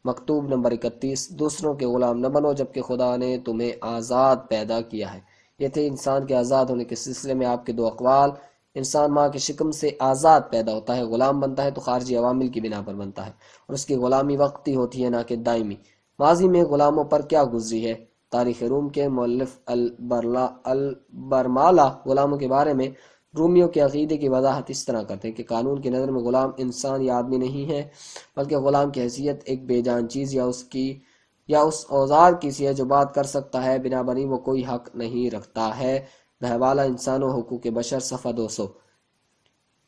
مکتوب نمبر 31۔ دوسروں کے غلام نہ بنو جبکہ خدا نے تمہیں آزاد پیدا کیا ہے۔ یہ تھے انسان کے آزاد ہونے کے سلسلے میں آپ کے دو اقوال۔ انسان ماں کے شکم سے آزاد پیدا ہوتا ہے، غلام بنتا ہے تو خارجی عوامل کی بنا پر بنتا ہے، اور اس کی غلامی وقتی ہوتی ہے نہ کہ دائمی۔ ماضی میں غلاموں پر کیا گزری ہے؟ تاریخ روم کے مؤلف البرمالہ غلاموں کے بارے میں رومیوں کے عقیدے کی وضاحت اس طرح کرتے ہیں کہ قانون کی نظر میں غلام انسان یا آدمی نہیں ہے، بلکہ غلام کی حیثیت ایک بے جان چیز یا اس اوزار کی سی ہے جو بات کر سکتا ہے، بنابراین وہ کوئی حق نہیں رکھتا ہے۔ بحوالہ انسان و حقوق بشر، صفحہ 200۔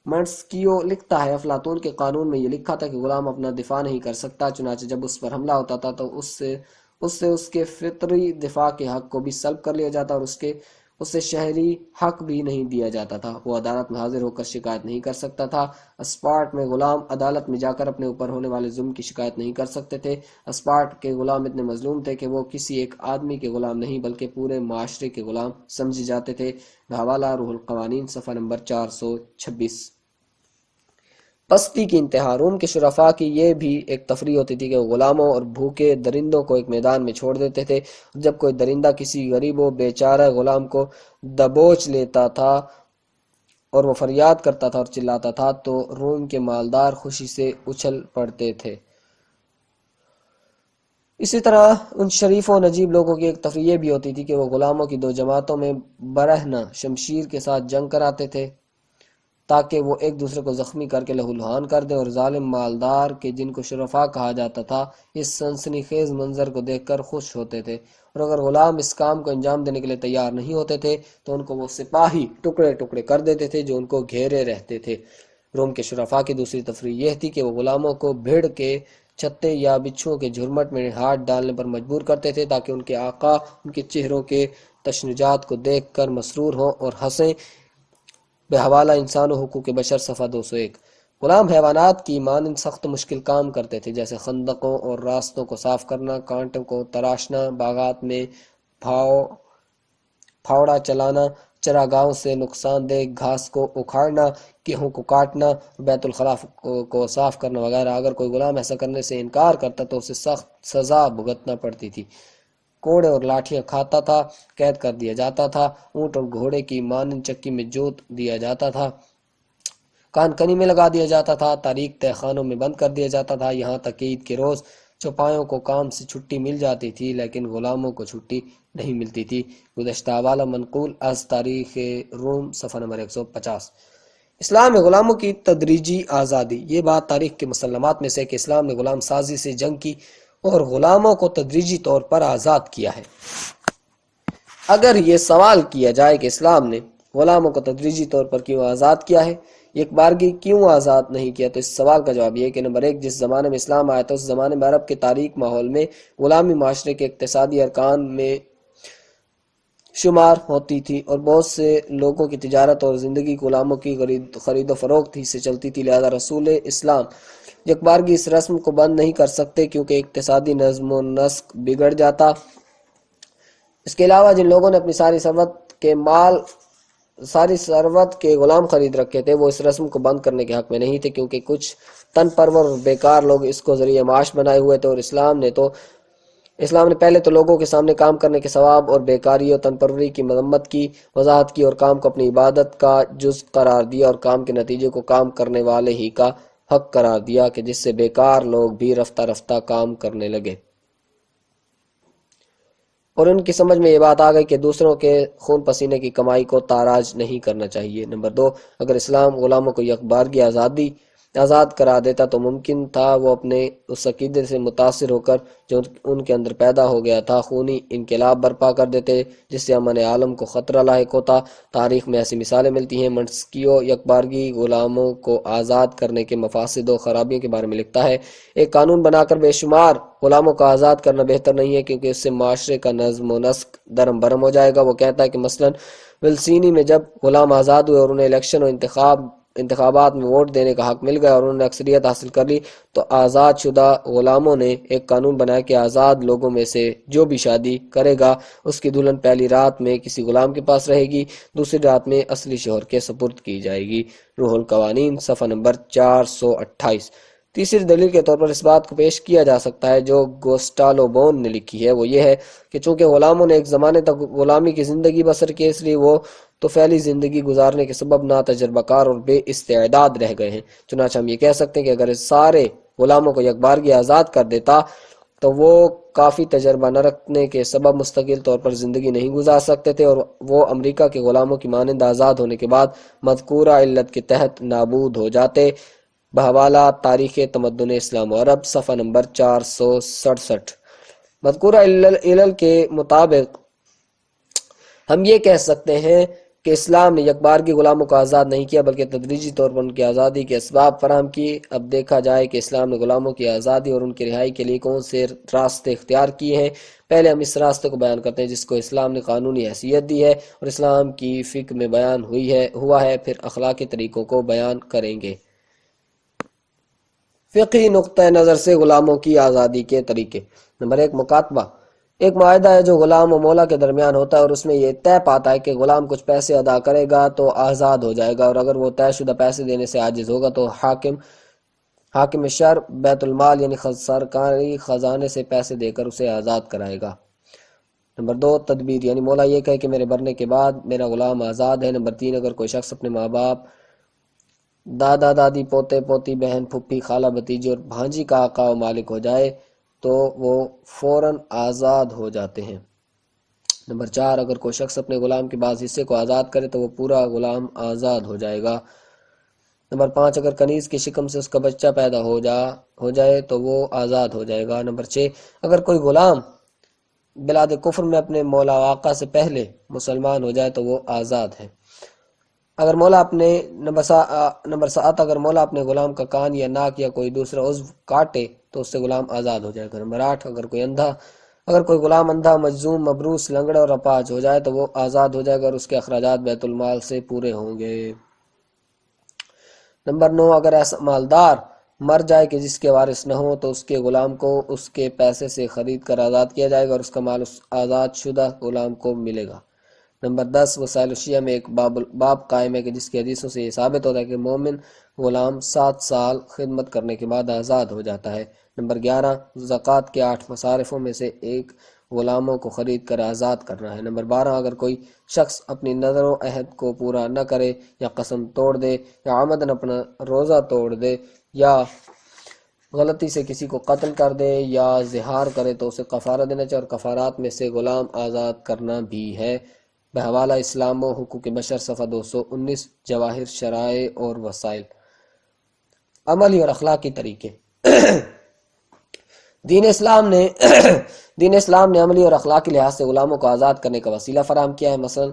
منٹسکیو لکھتا ہے، افلاطون کے قانون میں یہ لکھا تھا کہ غلام اپنا دفاع نہیں کر سکتا، چنانچہ جب اس پر حملہ ہوتا تھا تو اس کے فطری دفاع کے حق کو بھی سلب کر لیا جاتا اور اسے شہری حق بھی نہیں دیا جاتا تھا۔ وہ عدالت میں حاضر ہو کر شکایت نہیں کر سکتا تھا۔ اسپارٹ میں غلام عدالت میں جا کر اپنے اوپر ہونے والے ظلم کی شکایت نہیں کر سکتے تھے۔ اسپارٹ کے غلام اتنے مظلوم تھے کہ وہ کسی ایک آدمی کے غلام نہیں بلکہ پورے معاشرے کے غلام سمجھے جاتے تھے۔ بحوالہ روح القوانین، صفحہ نمبر 426۔ پستی کی انتہا۔ روم کے شرفاء کی یہ بھی ایک تفریح ہوتی تھی کہ وہ غلاموں اور بھوکے درندوں کو ایک میدان میں چھوڑ دیتے تھے، اور جب کوئی درندہ کسی غریب و بیچارہ غلام کو دبوچ لیتا تھا اور وہ فریاد کرتا تھا اور چلاتا تھا تو روم کے مالدار خوشی سے اچھل پڑتے تھے۔ اسی طرح ان شریف و نجیب لوگوں کی ایک تفریح بھی ہوتی تھی کہ وہ غلاموں کی دو جماعتوں میں برہنہ شمشیر کے ساتھ جنگ کراتے تھے۔ تاکہ وہ ایک دوسرے کو زخمی کر کے لہو لہان کر دیں، اور ظالم مالدار کے جن کو شرفا کہا جاتا تھا اس سنسنی خیز منظر کو دیکھ کر خوش ہوتے تھے، اور اگر غلام اس کام کو انجام دینے کے لیے تیار نہیں ہوتے تھے تو ان کو وہ سپاہی ٹکڑے ٹکڑے کر دیتے تھے جو ان کو گھیرے رہتے تھے۔ روم کے شرفا کی دوسری تفریح یہ تھی کہ وہ غلاموں کو بھیڑ کے چھتے یا بچھوؤں کے جھرمٹ میں ہاتھ ڈالنے پر مجبور کرتے تھے تاکہ ان کے آقا ان کے چہروں کے تشنجات کو دیکھ کر مسرور ہوں اور ہنسیں۔ بحوالہ انسان و حقوق بشر صفحہ 201۔ غلام حیوانات کی مانند سخت و مشکل کام کرتے تھے، جیسے خندقوں اور راستوں کو صاف کرنا، کانٹوں کو تراشنا، باغات میں پھاوڑا چلانا، چراگاہوں سے نقصان دہ گھاس کو اکھاڑنا، گیہوں کو کاٹنا، بیت الخلاء کو صاف کرنا وغیرہ۔ اگر کوئی غلام ایسا کرنے سے انکار کرتا تو اسے سخت سزا بھگتنا پڑتی تھی، کوڑے اور لاٹھیاں کھاتا تھا، قید کر دیا جاتا تھا، اونٹ اور گھوڑے کی مانند چکی میں جوت دیا جاتا تھا، کان کنی میں لگا دیا جاتا تھا، تاریک تہ خانوں میں بند کر دیا جاتا تھا، یہاں تک کہ عید کے روز چوپایوں کو کام سے چھٹی مل جاتی تھی لیکن غلاموں کو چھٹی نہیں ملتی تھی۔ گزشتہ حوالہ منقول از تاریخ روم صفحہ نمبر 150۔ اسلام میں غلاموں کی تدریجی آزادی۔ یہ بات تاریخ کے مسلمات میں سے کہ اسلام نے غلام سازی سے جنگ کی اور غلاموں کو تدریجی طور پر آزاد کیا ہے۔ اگر یہ سوال کیا جائے کہ اسلام نے غلاموں کو تدریجی طور پر کیوں آزاد کیا ہے، ایک بارگی کیوں آزاد نہیں کیا، تو اس سوال کا جواب یہ ہے کہ نمبر 1، جس زمانے میں اسلام آیا تھا اس زمانے میں عرب کے تاریک ماحول میں غلامی معاشرے کے اقتصادی ارکان میں شمار ہوتی تھی اور بہت سے لوگوں کی تجارت اور زندگی غلاموں کی خرید و فروخت ہی سے چلتی تھی، لہذا رسول اسلام یکبارگی اس رسم کو بند نہیں کر سکتے کیونکہ اقتصادی نظم و نسق بگڑ جاتا۔ اس کے علاوہ جن لوگوں نے اپنی ساری ثروت کے غلام خرید رکھے تھے وہ اس رسم کو بند کرنے کے حق میں نہیں تھے، کیونکہ کچھ تن پرور اور بیکار لوگ اس کو ذریعہ معاش بنائے ہوئے تھے، اور اسلام نے پہلے تو لوگوں کے سامنے کام کرنے کے ثواب اور بیکاری اور تن پروری کی مذمت کی، وضاحت کی، اور کام کو اپنی عبادت کا جز قرار دیا اور کام کے نتیجے کو کام کرنے والے ہی کا حق قرار دیا کہ جس سے بیکار لوگ بھی رفتہ رفتہ کام کرنے لگے اور ان کی سمجھ میں یہ بات آ گئی کہ دوسروں کے خون پسینے کی کمائی کو تاراج نہیں کرنا چاہیے۔ نمبر 2، اگر اسلام غلاموں کو یکبارگی آزاد کرا دیتا تو ممکن تھا وہ اپنے اس عقیدے سے متاثر ہو کر جو ان کے اندر پیدا ہو گیا تھا خونی انقلاب برپا کر دیتے جس سے امن عالم کو خطرہ لاحق ہوتا۔ تاریخ میں ایسی مثالیں ملتی ہیں۔ منٹسکیو یکبارگی غلاموں کو آزاد کرنے کے مفاسد و خرابیوں کے بارے میں لکھتا ہے، ایک قانون بنا کر بے شمار غلاموں کو آزاد کرنا بہتر نہیں ہے کیونکہ اس سے معاشرے کا نظم و نسق درم برم ہو جائے گا۔ وہ کہتا ہے کہ مثلاً ولسینی میں جب غلام آزاد ہوئے اور انہیں الیکشن اور انتخابات میں ووٹ دینے کا حق مل گیا اور انہوں نے اکثریت حاصل کر لی تو آزاد شدہ غلاموں نے ایک قانون بنایا کہ آزاد لوگوں میں سے جو بھی شادی کرے گا اس کی دلہن پہلی رات میں کسی غلام کے پاس رہے گی، دوسری رات میں اصلی شوہر کے سپرد کی جائے گی۔ روح القوانین صفحہ نمبر 428۔ تیسری دلیل کے طور پر اس بات کو پیش کیا جا سکتا ہے جو گوسٹالو بون نے لکھی ہے، وہ یہ ہے کہ چونکہ غلاموں نے ایک زمانے تک غلامی کی زندگی بسر کی اس لیے وہ تو پھیلی زندگی گزارنے کے سبب ناتجربہ کار اور بے استعداد رہ گئے ہیں۔ چنانچہ ہم یہ کہہ سکتے ہیں کہ اگر سارے غلاموں کو یکبارگی آزاد کر دیتا تو وہ کافی تجربہ نہ رکھنے کے سبب مستقل طور پر زندگی نہیں گزار سکتے تھے اور وہ امریکہ کے غلاموں کی مانند آزاد ہونے کے بعد مذکورہ علت کے تحت نابود ہو جاتے۔ بحوالہ تاریخ تمدن اسلام و عرب صفحہ نمبر 467۔ مذکورہ علل کے مطابق ہم یہ کہہ سکتے ہیں کہ اسلام نے یکبارگی غلاموں کو آزاد نہیں کیا بلکہ تدریجی طور پر ان کی آزادی کے اسباب فراہم کیے۔ اب دیکھا جائے کہ اسلام نے غلاموں کی آزادی اور ان کی رہائی کے لیے کون سے راستے اختیار کیے ہیں۔ پہلے ہم اس راستے کو بیان کرتے ہیں جس کو اسلام نے قانونی حیثیت دی ہے اور اسلام کی فقہ میں بیان ہوا ہے، پھر اخلاقی طریقوں کو بیان کریں گے۔ فقہی نقطہ نظر سے غلاموں کی آزادی کے طریقے۔ نمبر 1، مکاتبہ۔ ایک معاہدہ ہے جو غلام و مولا کے درمیان ہوتا ہے اور اس میں یہ طے پاتا ہے کہ غلام کچھ پیسے ادا کرے گا تو آزاد ہو جائے گا اور اگر وہ طے شدہ پیسے دینے سے عاجز ہوگا تو حاکم شرع بیت المال یعنی سرکاری خزانے سے پیسے دے کر اسے آزاد کرائے گا۔ نمبر 2، تدبیر، یعنی مولا یہ کہے کہ میرے مرنے کے بعد میرا غلام آزاد ہے۔ نمبر 3، اگر کوئی شخص اپنے ماں باپ، دادا دادی، پوتے پوتی، بہن پھوپھی، خالہ بھتیجی اور بھانجی کا آقا و مالک ہو جائے تو وہ فوراً آزاد ہو جاتے ہیں۔ نمبر 4، اگر کوئی شخص اپنے غلام کے بعض حصے کو آزاد کرے تو وہ پورا غلام آزاد ہو جائے گا۔ نمبر 5 اگر کنیز کی شکم سے اس کا بچہ پیدا ہو جائے تو وہ آزاد ہو جائے گا۔ نمبر 6 اگر کوئی غلام بلاد کفر میں اپنے مولا و آقا سے پہلے مسلمان ہو جائے تو وہ آزاد ہے۔ اگر مولا اپنے نمبر 7 اگر مولا اپنے غلام کا کان یا ناک یا کوئی دوسرا عضو کاٹے تو اس سے غلام آزاد ہو جائے گا۔ نمبر 8 اگر کوئی غلام اندھا، مجذوم، مبروس، لنگڑا اور اپاہج ہو جائے تو وہ آزاد ہو جائے گا اور اس کے اخراجات بیت المال سے پورے ہوں گے۔ نمبر 9 اگر ایسا مالدار مر جائے کہ جس کے وارث نہ ہو تو اس کے غلام کو اس کے پیسے سے خرید کر آزاد کیا جائے گا اور اس کا مال اس آزاد شدہ غلام کو ملے گا۔ نمبر 10 وسائل الشیعہ میں ایک باب قائم ہے کہ جس کی حدیثوں سے یہ ثابت ہوتا ہے کہ مومن غلام 7 سال خدمت کرنے کے بعد آزاد ہو جاتا ہے۔ نمبر 11 زکوٰۃ کے 8 مصارفوں میں سے ایک غلاموں کو خرید کر آزاد کرنا ہے۔ نمبر 12 اگر کوئی شخص اپنی نظر و عہد کو پورا نہ کرے یا قسم توڑ دے یا عمدن اپنا روزہ توڑ دے یا غلطی سے کسی کو قتل کر دے یا زہار کرے تو اسے کفارہ دینا چاہیے، اور کفارات میں سے غلام آزاد کرنا بھی ہے۔ بحوالہ اسلام و حقوق بشر صفحہ 219 جواہر شرائع اور وسائل۔ عملی اور اخلاقی طریقے دین اسلام نے عملی اور اخلاقی لحاظ سے غلاموں کو آزاد کرنے کا وسیلہ فراہم کیا ہے۔ مثلا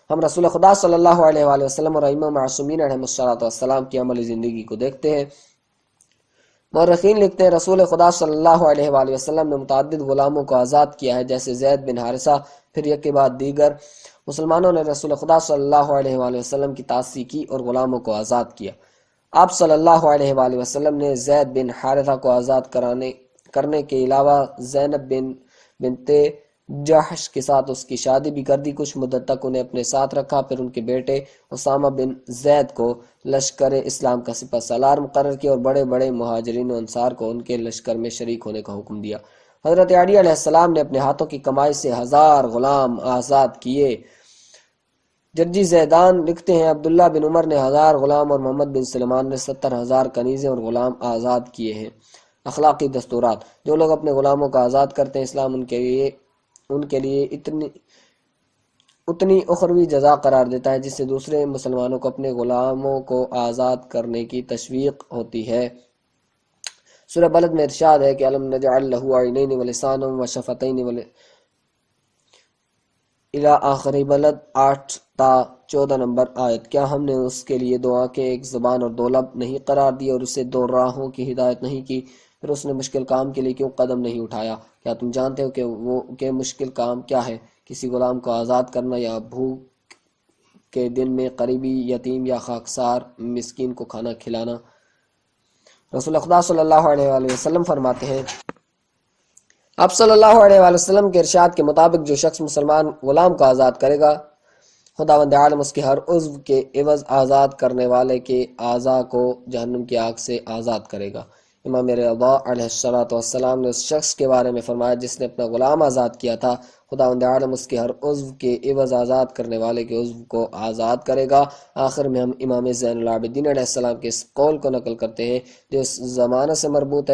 ہم رسول خدا صلی اللہ علیہ وآلہ وسلم اور ائمہ معصومین علیہم السلام کی عملی زندگی کو دیکھتے ہیں۔ مورخین لکھتے ہیں رسول خدا صلی اللہ علیہ وآلہ وسلم نے متعدد غلاموں کو آزاد کیا ہے، جیسے زید بن حارثہ، پھر یک کے بعد دیگر۔ مسلمانوں نے رسول خدا صلی اللہ علیہ وآلہ وسلم کی تعصیب کی اور غلاموں کو آزاد کیا۔ آپ صلی اللہ علیہ وآلہ وسلم نے زید بن حارثہ کو آزاد کرنے کے علاوہ زینب بنت جحش کے ساتھ اس کی شادی بھی کر دی۔ کچھ مدت تک انہیں اپنے ساتھ رکھا، پھر ان کے بیٹے اسامہ بن زید کو لشکر اسلام کا سپہ سالار مقرر کیا اور بڑے بڑے مہاجرین و انصار کو ان کے لشکر میں شریک ہونے کا حکم دیا۔ حضرت علی علیہ السلام نے اپنے ہاتھوں کی کمائی سے 1000 غلام آزاد کیے۔ جرجی زیدان لکھتے ہیں عبداللہ بن عمر نے 1000 غلام اور محمد بن سلمان نے 70,000 کنیزیں اور غلام آزاد کیے ہیں۔ اخلاقی دستورات جو لوگ اپنے غلاموں کو آزاد کرتے ہیں اسلام ان کے لیے اتنی اخروی جزا قرار دیتا ہے جس سے دوسرے مسلمانوں کو اپنے غلاموں کو آزاد کرنے کی تشویق ہوتی ہے۔ سورہ بلد میں ارشاد ہے کہ الم نجعل لہ عینین ولسانا وشفتین الی آخری بلد 8 تا 14 نمبر آیت۔ کیا ہم نے اس کے لیے 2 آنکھیں، 1 زبان اور 2 لب نہیں قرار دی اور اسے 2 راہوں کی ہدایت نہیں کی؟ پھر اس نے مشکل کام کے لیے کیوں قدم نہیں اٹھایا؟ کیا تم جانتے ہو کہ مشکل کام کیا ہے؟ کسی غلام کو آزاد کرنا یا بھوک کے دن میں قریبی یتیم یا خاکسار مسکین کو کھانا کھلانا۔ رسول خدا صلی اللہ علیہ وآلہ وسلم فرماتے ہیں آپ صلی اللہ علیہ وآلہ وسلم کے ارشاد کے مطابق جو شخص مسلمان غلام کو آزاد کرے گا خداوند عالم اس کے ہر عضو کے عوض آزاد کرنے والے کے اعضاء کو جہنم کی آگ سے آزاد کرے گا۔ امام رضا علیہ السلام نے اس شخص کے بارے میں فرمایا جس نے اپنا غلام آزاد کیا تھا، خداوند عالم اس کے ہر عضو کے عوض آزاد کرنے والے کے عضو کو آزاد کرے گا۔ آخر میں ہم امام زین العابدین علیہ السلام کے اس قول کو نقل کرتے ہیں جو اس زمانہ سے مربوط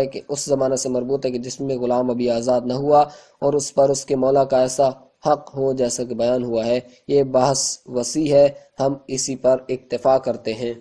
ہے کہ جس میں غلام ابھی آزاد نہ ہوا اور اس پر اس کے مولا کا ایسا حق ہو جیسا کہ بیان ہوا ہے۔ یہ بحث وسیع ہے، ہم اسی پر اکتفا کرتے ہیں۔